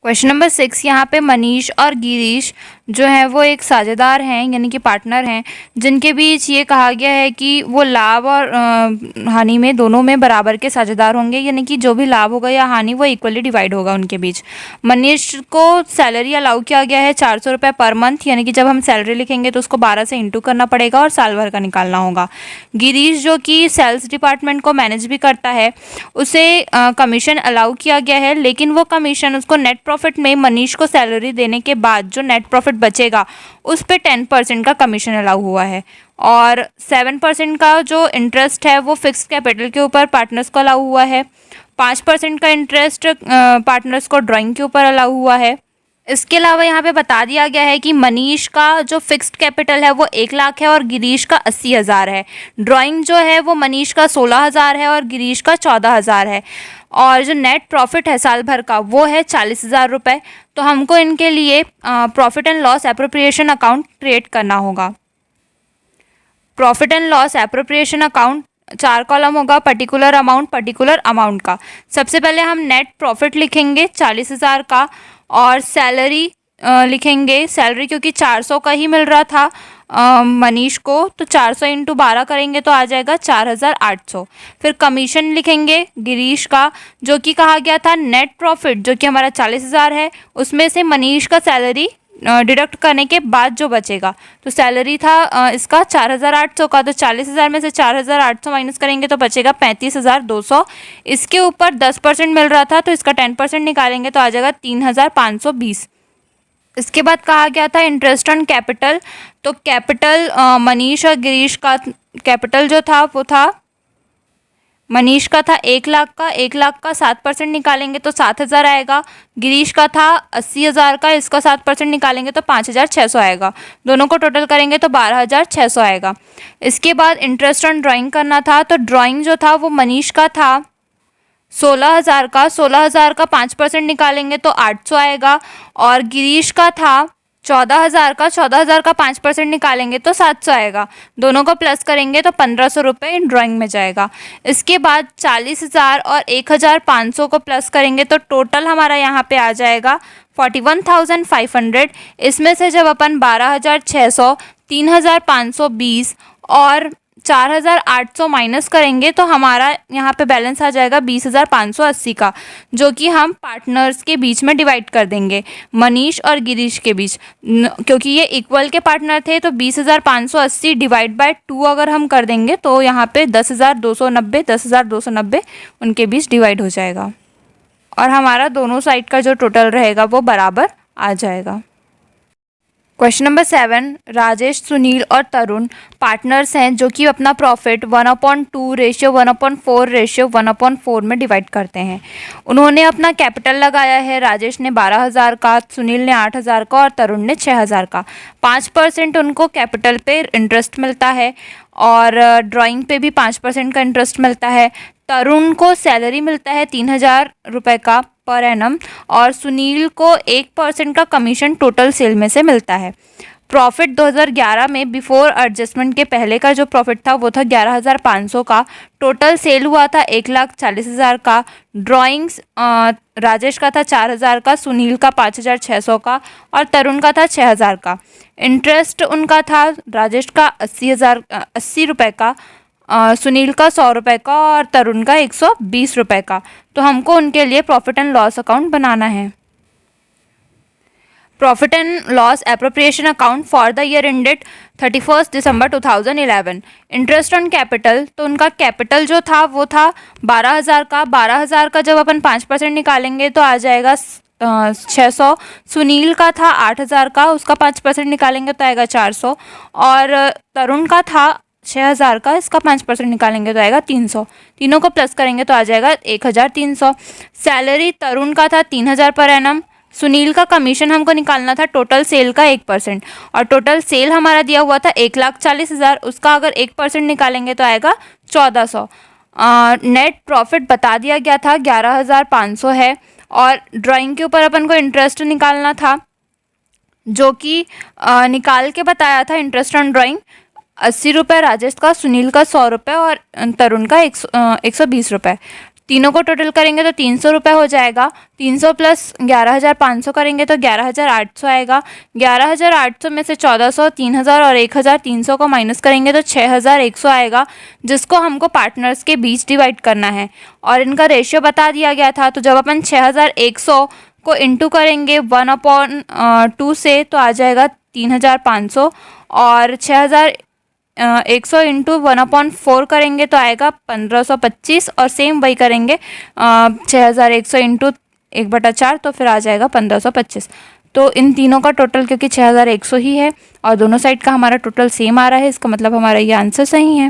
Question number 6 यहाँ पे मनीष और गिरीश जो है वो एक साझेदार हैं यानी कि पार्टनर हैं, जिनके बीच ये कहा गया है कि वो लाभ और हानि में दोनों में बराबर के साझेदार होंगे, यानी कि जो भी लाभ होगा या हानि वो इक्वली डिवाइड होगा उनके बीच। मनीष को सैलरी अलाउ किया गया है 400 रुपये पर मंथ, यानी कि जब हम सैलरी लिखेंगे तो उसको 12 से इंटू करना पड़ेगा और साल भर का निकालना होगा। गिरीश जो कि सेल्स डिपार्टमेंट को मैनेज भी करता है, उसे कमीशन अलाउ किया गया है, लेकिन वो कमीशन उसको नेट प्रॉफिट में मनीष को सैलरी देने के बाद जो नेट प्रॉफिट बचेगा उस पे 10% का कमीशन अलाउ हुआ है। और 7% का जो इंटरेस्ट है वो फिक्स कैपिटल के ऊपर पार्टनर्स को अलाउ हुआ है। 5% का इंटरेस्ट पार्टनर्स को ड्राइंग के ऊपर अलाउ हुआ है। इसके अलावा यहाँ पे बता दिया गया है कि मनीष का जो फिक्स्ड कैपिटल है वो 1 लाख है और गिरीश का 80,000 है। ड्राइंग जो है वो मनीष का 16,000 है और गिरीश का 14,000 है। और जो नेट प्रॉफिट है साल भर का वो है 40,000 रुपये। तो हमको इनके लिए profit and loss appropriation account create करना होगा। Profit and loss appropriation account 4 column होगा, पर्टिकुलर अमाउंट का। सबसे पहले हम नेट प्रॉफिट लिखेंगे 40,000 का और सैलरी लिखेंगे। सैलरी क्योंकि 400 का ही मिल रहा था मनीष को, तो 400 इंटू 12 करेंगे तो आ जाएगा 4,800। फिर कमीशन लिखेंगे गिरीश का, जो कि कहा गया था नेट प्रॉफिट जो कि हमारा 40,000 है, उसमें से मनीष का सैलरी डिडक्ट करने के बाद जो बचेगा। तो सैलरी था इसका 4,800 का, तो 40,000 में से 4,800 माइनस करेंगे तो बचेगा 35,200। इसके ऊपर 10% मिल रहा था तो इसका 10% निकालेंगे तो आ जाएगा 3,520। इसके बाद कहा गया था इंटरेस्ट ऑन कैपिटल, तो कैपिटल मनीष और गिरीश का कैपिटल जो था वो था, मनीष का था 1 लाख का, 1 लाख का 7% निकालेंगे तो 7,000 आएगा। गिरीश का था 80,000 का, इसका 7% निकालेंगे तो 5,600 आएगा। दोनों को टोटल करेंगे तो 12,600 आएगा। इसके बाद इंटरेस्ट ऑन ड्राइंग करना था, तो ड्राइंग जो था वो मनीष का था 16,000 का, 16,000 का 5% निकालेंगे तो 800 आएगा। और गिरीश का था 14,000 का, 14,000 का 5% निकालेंगे तो 700 आएगा। दोनों को प्लस करेंगे तो 1,500 रुपये ड्राइंग में जाएगा। इसके बाद 40,000 और 1,500 को प्लस करेंगे तो टोटल हमारा यहाँ पे आ जाएगा 41,500। इसमें से जब अपन 12,600, 3,520 और 4,800 माइनस करेंगे तो हमारा यहाँ पे बैलेंस आ जाएगा 20,580 का, जो कि हम पार्टनर्स के बीच में डिवाइड कर देंगे, मनीष और गिरीश के बीच। क्योंकि ये इक्वल के पार्टनर थे तो 20,580 डिवाइड बाय 2 अगर हम कर देंगे तो यहाँ पे 10,290 उनके बीच डिवाइड हो जाएगा और हमारा दोनों साइड का जो टोटल रहेगा वो बराबर आ जाएगा। क्वेश्चन नंबर 7, राजेश, सुनील और तरुण पार्टनर्स हैं जो कि अपना प्रॉफिट 1/2 रेशियो 1/4 रेशियो 1/4 में डिवाइड करते हैं। उन्होंने अपना कैपिटल लगाया है, राजेश ने 12,000 का, सुनील ने 8,000 का और तरुण ने 6,000 का। 5% उनको कैपिटल पे इंटरेस्ट मिलता है और ड्राइंग पे भी 5% का इंटरेस्ट मिलता है। तरुण को सैलरी मिलता है 3,000 रुपये का पर एनम और सुनील को 1% का कमीशन टोटल सेल में से मिलता है। प्रॉफिट 2011 में बिफोर एडजस्टमेंट के पहले का जो प्रॉफिट था वो था 11,500 का। टोटल सेल हुआ था 1,40,000 का। ड्राइंग्स राजेश का था 4,000 का, सुनील का 5,600 का और तरुण का था 6,000 का। इंटरेस्ट उनका था राजेश का 80 रुपये का, सुनील का 100 रुपये का और तरुण का 120 रुपये का। तो हमको उनके लिए प्रॉफिट एंड लॉस अकाउंट बनाना है। Profit and loss appropriation account for the year ended 31 December 2011। Interest on capital, तो उनका कैपिटल जो था वो था 12,000 का। 12,000 का जब अपन 5% निकालेंगे तो आ जाएगा 600। सुनील का था 8,000 का, उसका 5% निकालेंगे तो आएगा 400 और तरुण का था 6,000 का, इसका 5% निकालेंगे तो आएगा 300। तीनों को प्लस करेंगे तो आ जाएगा 1,300। सैलरी तरुण का था 3,000 पर एनम। सुनील का कमीशन हमको निकालना था टोटल सेल का 1% और टोटल सेल हमारा दिया हुआ था 1,40,000, उसका अगर 1% निकालेंगे तो आएगा 1,400। नेट प्रॉफिट बता दिया गया था 11,500 है और ड्राइंग के ऊपर अपन को इंटरेस्ट निकालना था, जो कि निकाल के बताया था। इंटरेस्ट ऑन ड्राइंग 80 रुपये राजेश का, सुनील का 100 रुपये और तरुण का 120 रुपये। तीनों को टोटल करेंगे तो 300 रुपये हो जाएगा। 300 प्लस 11,500 करेंगे तो 11,800 आएगा। 11,800 में से 1,400, 3,000 और 1,300 को माइनस करेंगे तो 6,100 आएगा, जिसको हमको पार्टनर्स के बीच डिवाइड करना है। और इनका रेशियो बता दिया गया था, तो जब अपन 6,100 को इंटू करेंगे 1/2 से तो आ जाएगा 3,500, और 6,100 इंटू 1/4 करेंगे तो आएगा 1,525, और सेम वही करेंगे 6,100 इंटू 1/4 तो फिर आ जाएगा 1,525। तो इन तीनों का टोटल क्योंकि 6,100 ही है और दोनों साइड का हमारा टोटल सेम आ रहा है, इसका मतलब हमारा ये आंसर सही है।